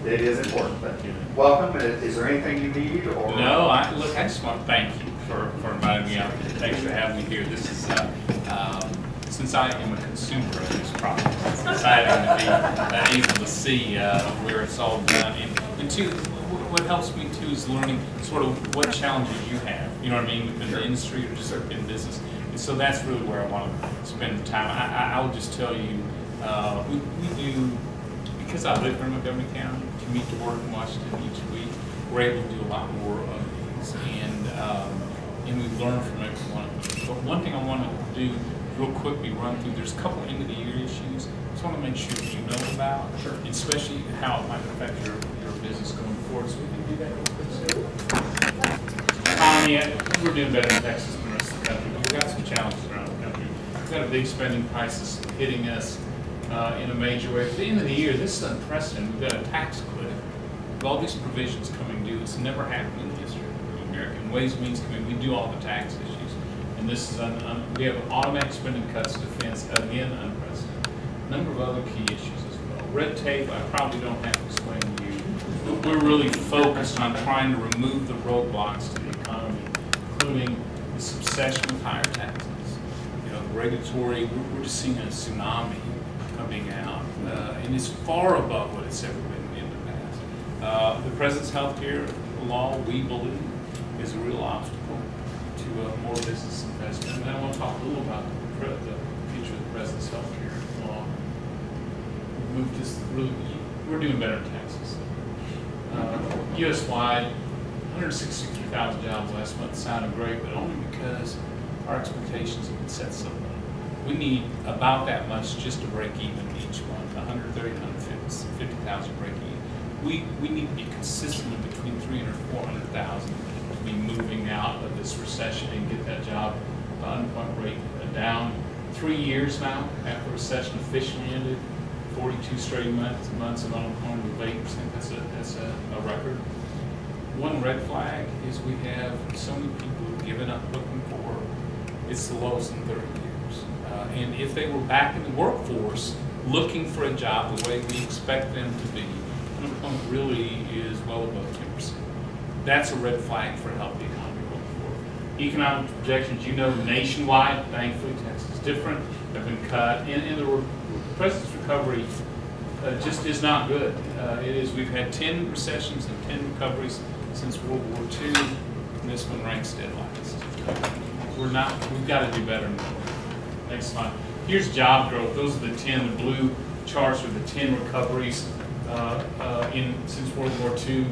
It is important, but welcome. Is there anything you need? Or No, look, I just want to thank you for inviting me out here. Thanks for having me here. This is, since I am a consumer of this product, it's exciting to be able to see where it's all done. And two, what helps me too is learning sort of what challenges you have, you know what I mean, within the industry or just in business. And so that's really where I want to spend the time. I'll just tell you, we do, because I live in Montgomery County, commute to work in Washington each week, we're able to do a lot more of these, and we learn from every one of them. But one thing I want to do real quickly, run through, there's a couple end of the year issues I just want to make sure you know about, sure, especially how it might affect your business going forward. So we can do that real quick. Economy, we're doing better in Texas than the rest of the country, but we've got some challenges around the country. We've got a big spending crisis hitting us in a major way. At the end of the year, this is unprecedented. We've got a tax cliff with all these provisions coming due. It's never happened in the history of America. And Ways and Means Committee, we do all the tax issues. And this is, we have automatic spending cuts, defense, again, unprecedented. A number of other key issues as well. Red tape, I probably don't have to explain to you. We're really focused on trying to remove the roadblocks to the economy, including this obsession with higher taxes. You know, the regulatory, we're just seeing a tsunami coming out, and it's far above what it's ever been in the past. The President's health care law, we believe, is a real obstacle to more business investment. And I want to talk a little about the future of the President's health care law. We moved this really, we're doing better in Texas. U.S.-wide, 163,000 jobs last month sounded great, but only because our expectations have been set so low. We need about that much just to break even each month, 130,000, 150,000 break even. We need to be consistently between 300,000 and 400,000 to be moving out of this recession and get that job unemployment rate down. 3 years now after the recession officially ended, 42 straight months of unemployment of 8%. That's a record. One red flag is we have so many people who've given up looking for work. It's the lowest in 30 years. And if they were back in the workforce looking for a job the way we expect them to be, unemployment really is well above 10%. That's a red flag for a healthy economy going forward. Economic projections, you know, nationwide, thankfully Texas is different, have been cut. And the President's recovery just is not good. We've had 10 recessions and 10 recoveries since World War II, and this one ranks dead last. We've got to do better than that. Next slide. Here's job growth. Those are the 10, the blue charts are the 10 recoveries since World War II.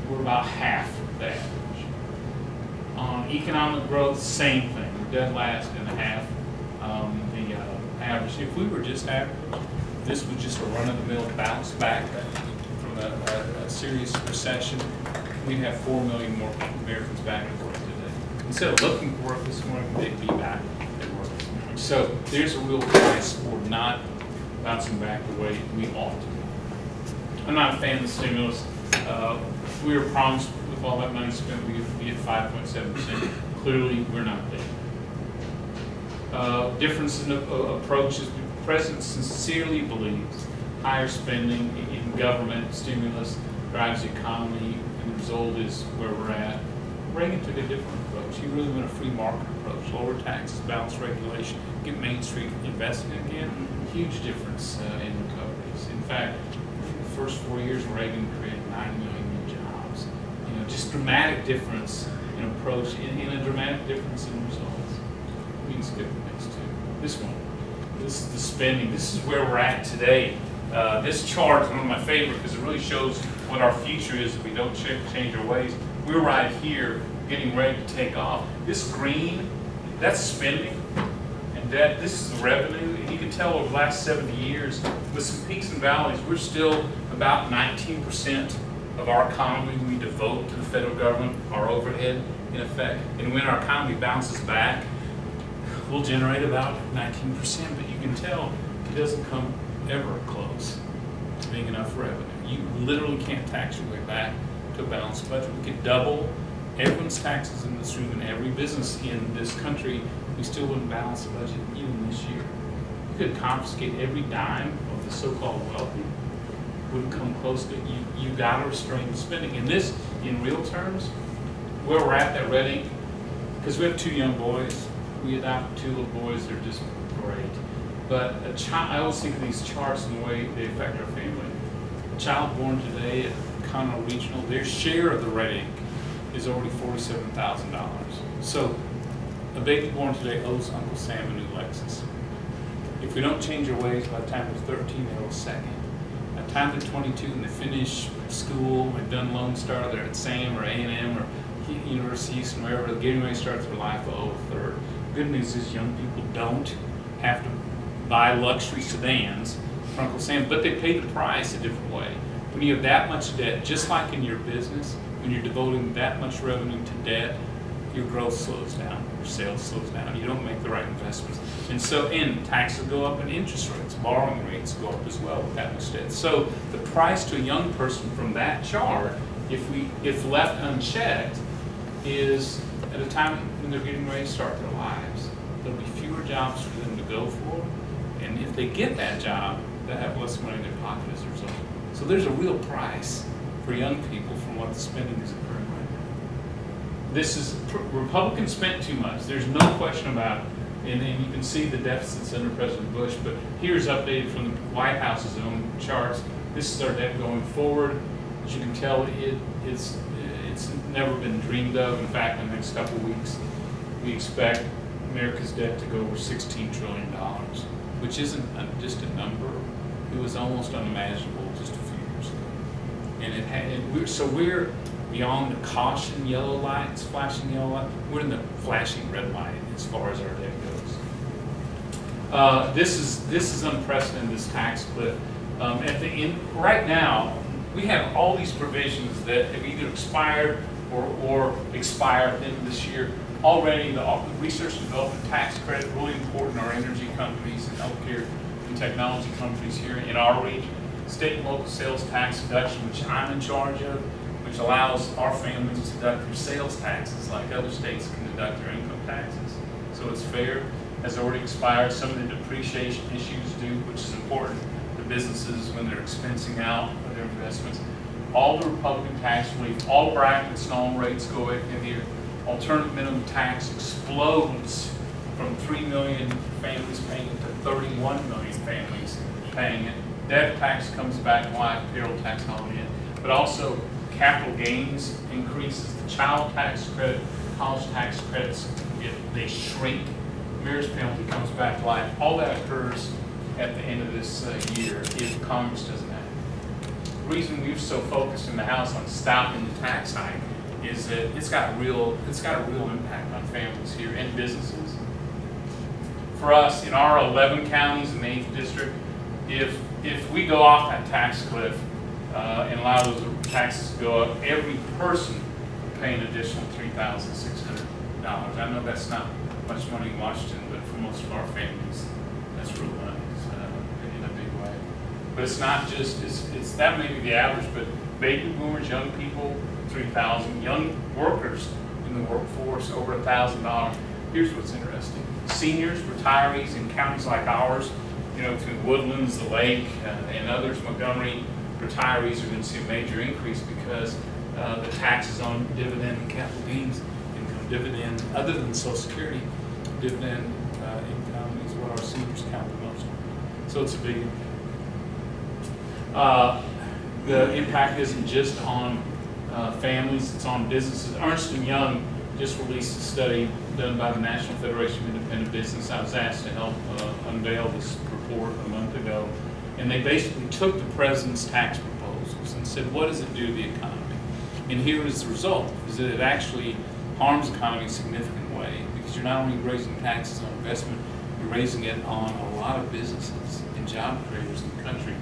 We're about half the average. On economic growth, same thing. We're dead last and half the average. If we were just average, this was just a run-of-the-mill bounce back from a serious recession, we'd have 4 million more Americans back at work today. Instead of looking for work this morning, they'd be back at work. So there's a real price for not bouncing back the way we ought to. I'm not a fan of the stimulus. We were promised with all that money spent we'd be at 5.7%. Clearly, we're not there. Difference in approaches. The President sincerely believes higher spending in government stimulus drives the economy, and the result is where we're at. Reagan took a different approach. He really went a free market approach, lower taxes, balance regulation, get Main Street investing again. Huge difference in recoveries. In fact, the first 4 years Reagan created 9 million new jobs. You know, just dramatic difference in approach and a dramatic difference in results. We can skip the next two. This one. This is the spending. This is where we're at today. This chart is one of my favorite because it really shows what our future is if we don't change our ways. We're right here getting ready to take off. This green, that's spending, and debt. This is the revenue. And you can tell over the last 70 years, with some peaks and valleys, we're still about 19% of our economy we devote to the federal government, our overhead in effect. And when our economy bounces back, we'll generate about 19%, but you can tell it doesn't come ever close to being enough revenue. You literally can't tax your way back to a balanced budget. We could double everyone's taxes in this room and every business in this country, we still wouldn't balance the budget even this year. You could confiscate every dime of the so-called wealthy. would come close to it. You got to restrain the spending. And this, in real terms, where we're at that red ink, because we have 2 young boys. We adopted 2 little boys. They're just great. But a child, I always think of these charts and the way they affect our family. A child born today at Conroe Regional, their share of the red ink is already $47,000. So a baby born today owes Uncle Sam a new Lexus. If we don't change our ways, by the time they're 13, they owe a second. By the time they're 22 and they finish school, they've done Lone Star, they're at SAM or A&M or University of Houston, wherever, they're getting ready to start their life, they'll owe a third. Good news is young people don't have to buy luxury sedans for Uncle Sam, but they pay the price a different way. When you have that much debt, just like in your business, when you're devoting that much revenue to debt, your growth slows down, your sales slows down, you don't make the right investments. And so, and taxes go up and interest rates, borrowing rates go up as well with that much debt. So the price to a young person from that chart, if left unchecked, is at a time when they're getting ready to start their lives. There'll be fewer jobs for them to go for, and if they get that job, they'll have less money in their pocket as a result. So there's a real price for young people from what the spending is occurring right now. This is, Republicans spent too much. There's no question about it. And you can see the deficits under President Bush, but here's updated from the White House's own charts. This is our debt going forward. As you can tell, it's never been dreamed of. In fact, in the next couple of weeks, we expect America's debt to go over $16 trillion, which isn't just a number. It was almost unimaginable just a few years ago. And we're beyond the caution yellow lights, flashing yellow light. We're in the flashing red light as far as our debt goes. This is unprecedented, this tax cliff. At the end, right now, we have all these provisions that have either expired or expire at the end of this year. Already, the research and development tax credit, really important to our energy companies and healthcare and technology companies here in our region. State and local sales tax deduction, which I'm in charge of, which allows our families to deduct their sales taxes like other states can deduct their income taxes. So it's fair, has already expired. Some of the depreciation issues do, which is important to businesses when they're expensing out their investments. All the Republican tax relief, all brackets and all rates go in here. Alternative minimum tax explodes from 3 million families paying it to 31 million families paying it. Debt tax comes back to life, payroll tax all in. But also capital gains increases, the child tax credit, college tax credits, they shrink. Marriage penalty comes back to life. All that occurs at the end of this year if Congress doesn't act. The reason we're so focused in the House on stopping the tax hike is that it's got a real impact on families here and businesses. For us, in our 11 counties in the 8th district, if we go off that tax cliff and allow those taxes to go up, every person will pay an additional $3,600. I know that's not much money in Washington, but for most of our families, that's real money in a big way. But it's not just, it's that may be the average, but baby boomers, young people, $3,000, young workers in the workforce, over $1,000. Here's what's interesting. Seniors, retirees in counties like ours, you know, through Woodlands, the Lake, and others, Montgomery, retirees are going to see a major increase because the taxes on dividend and capital gains income, dividend, other than Social Security, dividend income is what our seniors count the most on. So it's a big impact. The impact isn't just on families, it's on businesses. Ernst & Young just released a study done by the National Federation of Independent Business. I was asked to help unveil this report a month ago. And they basically took the president's tax proposals and said, what does it do to the economy? And here is the result, is that it actually harms the economy in a significant way because you're not only raising taxes on investment, you're raising it on a lot of businesses and job creators in the country.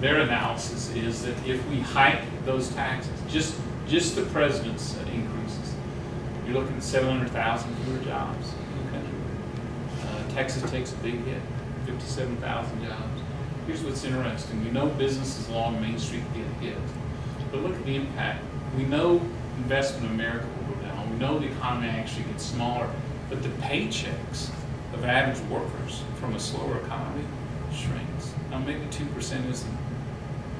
Their analysis is that if we hike those taxes, just the president's increases, you're looking at 700,000 fewer jobs in the country. Texas takes a big hit, 57,000 jobs. Here's what's interesting. We know businesses along Main Street get hit, but look at the impact. We know investment in America will go down. We know the economy actually gets smaller, but the paychecks of average workers from a slower economy shrinks. Now maybe 2% isn't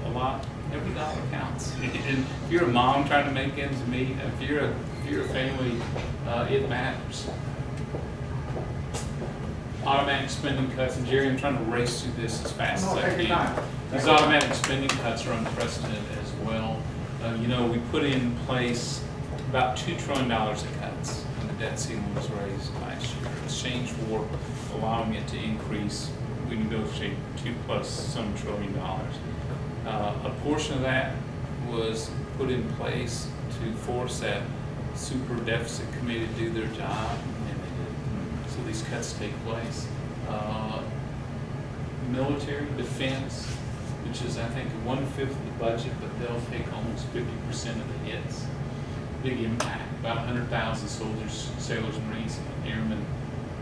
a lot, Every dollar counts. And if you're a mom trying to make ends meet, if you're a family, it matters. Automatic spending cuts, and Jerry, I'm trying to race through this as fast as I can. These automatic spending cuts are unprecedented as well. You know, we put in place about $2 trillion in cuts, and the debt ceiling was raised last year. In exchange for allowing it to increase, we negotiated $2+ trillion. A portion of that was put in place to force that super deficit committee to do their job, and they did. So these cuts take place. Military defense, which is I think 1/5 of the budget, but they'll take almost 50% of the hits. Big impact. About 100,000 soldiers, sailors, Marines, and airmen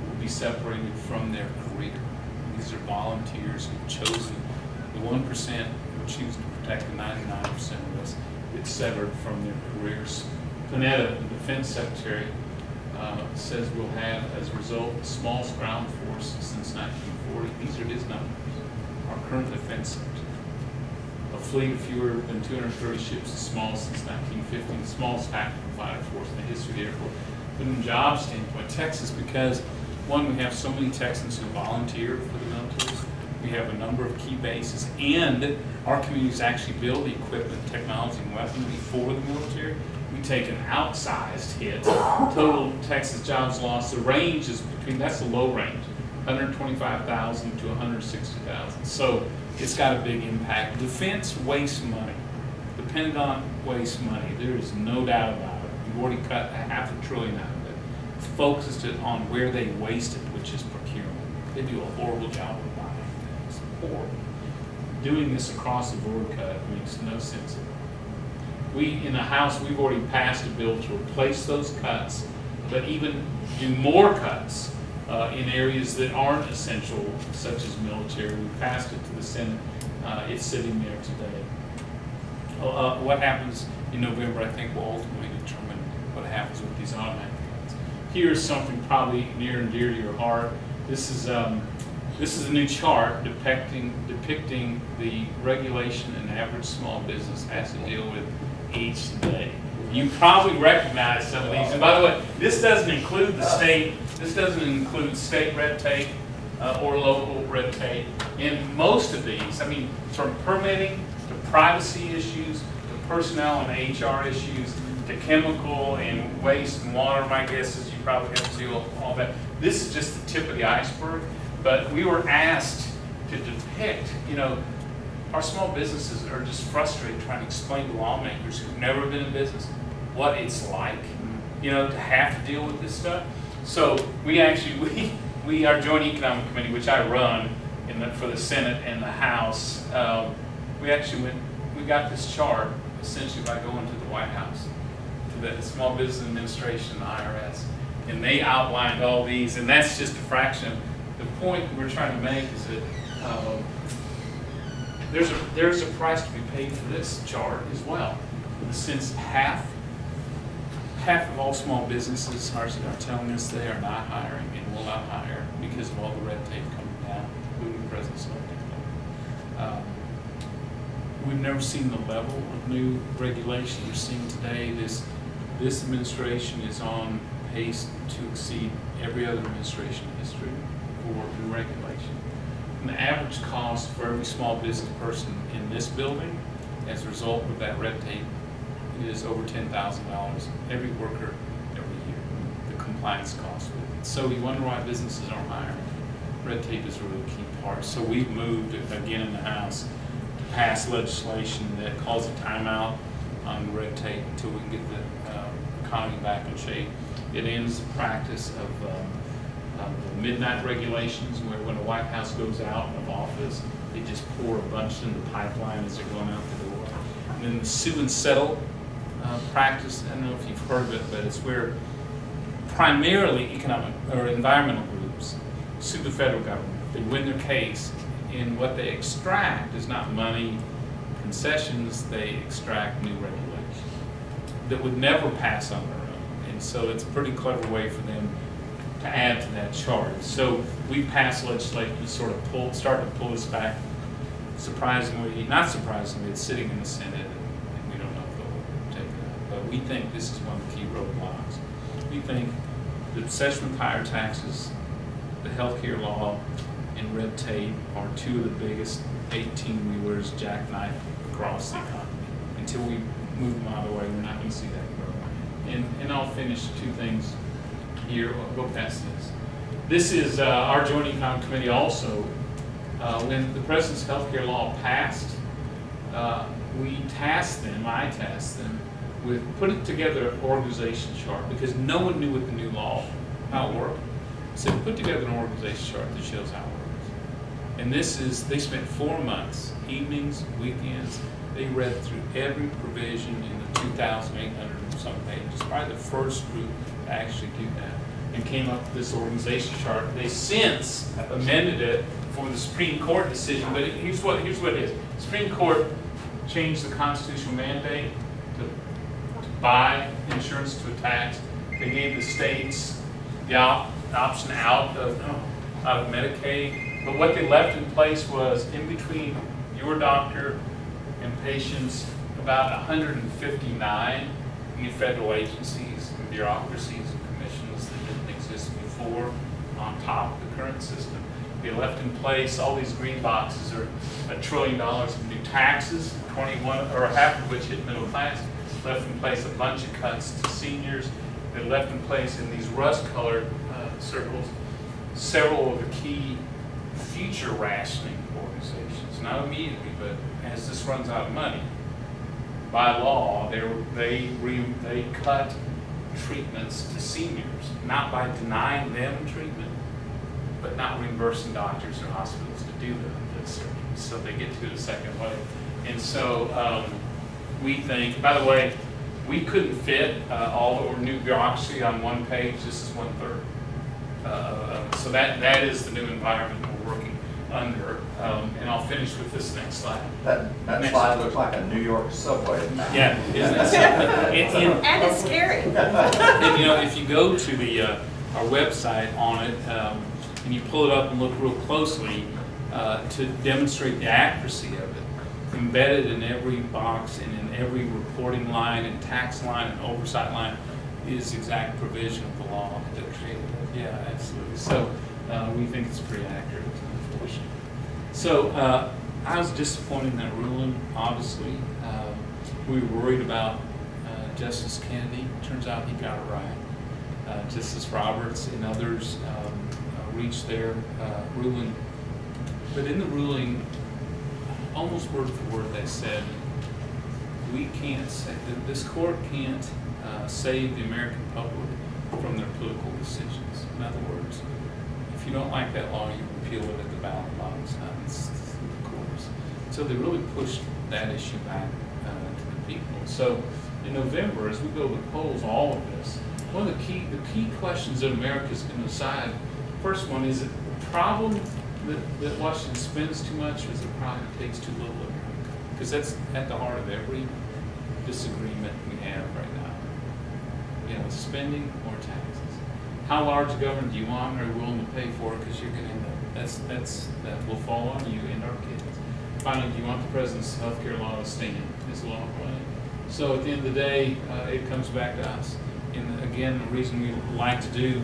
will be separated from their career. These are volunteers who've chosen the 1% who choose to protect the 99% of us. It's severed from their careers. Panetta, the defense secretary, says we'll have, as a result, the smallest ground force since 1940. These are his numbers. Our current defense secretary. A fleet of fewer than 230 ships, the smallest since 1950, the smallest tactical fighter force in the history of the Air Force. But from a job standpoint, Texas, because one, we have so many Texans who volunteer for the military. We have a number of key bases, and our communities actually build the equipment, technology, and weaponry for the military. We take an outsized hit. Total Texas jobs lost. The range is between, that's the low range, 125,000 to 160,000. So it's got a big impact. Defense wastes money. The Pentagon wastes money. There is no doubt about it. We've already cut $500 billion out of it. Focused it on where they waste it, which is procurement. They do a horrible job of buying things. Horrible. Doing this across the board cut makes no sense. We, in the House, we've already passed a bill to replace those cuts, but even do more cuts in areas that aren't essential, such as military. We passed it to the Senate. It's sitting there today. What happens in November, I think, will ultimately determine what happens with these automatic cuts. Here's something probably near and dear to your heart. This is a new chart depicting the regulation an average small business has to deal with each day. You probably recognize some of these. And by the way, this doesn't include the state. This doesn't include state red tape or local red tape. And most of these, I mean, from permitting to privacy issues to personnel and HR issues to chemical and waste and water, my guess is you probably have to deal with all that. This is just the tip of the iceberg. But we were asked to depict, you know, our small businesses are just frustrated trying to explain to lawmakers who've never been in business what it's like, you know, to have to deal with this stuff. So we actually, our Joint Economic Committee, which I run for the Senate and the House, we got this chart essentially by going to the White House, to the Small Business Administration, the IRS, and they outlined all these, and that's just a fraction. The point we're trying to make is that there's a price to be paid for this chart as well. Since half of all small businesses are telling us they are not hiring and will not hire because of all the red tape coming down, including President Snowden. We've never seen the level of new regulation we're seeing today. This administration is on pace to exceed every other administration in history for new regulation. And the average cost for every small business person in this building, as a result of that red tape, is over $10,000 every worker every year. The compliance cost with it. So you wonder why businesses aren't hiring. Red tape is really a key part. So we've moved again in the House to pass legislation that calls a timeout on red tape until we can get the economy back in shape. It ends the practice of the midnight regulations, where when the White House goes out of office, they just pour a bunch in the pipeline as they're going out the door. And then the sue and settle practice, I don't know if you've heard of it, but it's where primarily economic or environmental groups sue the federal government. They win their case, and what they extract is not money, concessions, they extract new regulation that would never pass on their own. And so it's a pretty clever way for them to add to that chart. So we passed legislation to sort of start to pull us back surprisingly, not surprisingly, it's sitting in the Senate, and we don't know if they'll take it up. But we think this is one of the key roadblocks. We think the obsession with higher taxes, the healthcare law, and red tape are two of the biggest 18-wheelers jackknife across the economy. Until we move them out of the way, we're not going to see that grow. And I'll finish two things here. I'll go past this. This is our Joint Economic Committee also. When the President's healthcare law passed, I tasked them with putting together an organization chart because no one knew what the new law, how it worked. So put together an organization chart that shows how it works. And they spent 4 months, evenings, weekends. They read through every provision in the 2,800 and some pages. Probably the first group to actually do that, and came up with this organization chart. They since amended it for the Supreme Court decision, but here's what it is. The Supreme Court changed the constitutional mandate to buy insurance to a tax. They gave the states the option out of Medicaid, but what they left in place was, in between your doctor and patients, about 159 new federal agencies and bureaucracies and commissions that didn't exist before on top of the current system. They left in place, all these green boxes are $1 trillion in new taxes, 21 or half of which hit middle class. Left in place a bunch of cuts to seniors. They left in place in these rust-colored circles several of the key future rationing organizations. Not immediately, but as this runs out of money, by law, they cut treatments to seniors, not by denying them treatment, but not reimbursing doctors or hospitals to do the surgery. So they get to it a second way. And so we think, by the way, we couldn't fit all the new bureaucracy on one page. This is 1/3. So that is the new environment we're working under. And I'll finish with this next slide. That slide looks like a New York subway map. Yeah, isn't it? And it's scary. And you know, if you go to our website on it, and you pull it up and look real closely to demonstrate the accuracy of it, embedded in every box and in every reporting line and tax line and oversight line is exact provision of the law that created it. Yeah, absolutely. So we think it's pretty accurate, unfortunately. So I was disappointed in that ruling, obviously. We were worried about Justice Kennedy. Turns out he got it right. Justice Roberts and others reached their ruling. But in the ruling, almost word for word, they said, we can't say, this court can't save the American public from their political decisions. In other words, if you don't like that law, you repeal it at the ballot box, not in the courts. So they really pushed that issue back to the people. So in November, as we go to the polls, all of this, one of the key questions that America is going to decide. First one, is it a problem that Washington spends too much, or is it a problem that takes too little of America? Because that's at the heart of every disagreement we have right now. You know, spending or taxes. How large a government do you want or are willing to pay for it? Because you're going to end up, that will fall on you and our kids. Finally, do you want the president's health care law to stand? Is the law playing? So at the end of the day, it comes back to us. And again, the reason we like to do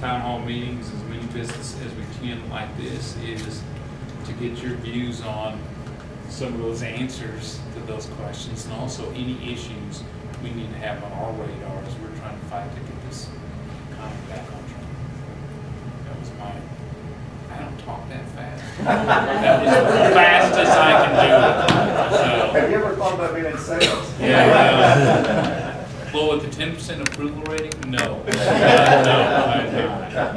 town hall meetings, as many visits as we can like this, is to get your views on some of those answers to those questions, and also any issues we need to have on our radar as we're trying to fight to get this economy back on track. That was I don't talk that fast. That was the fastest I can do it. So, have you ever thought about being in sales? Yeah. Well, with the 10% approval rating, no. No, I'm not.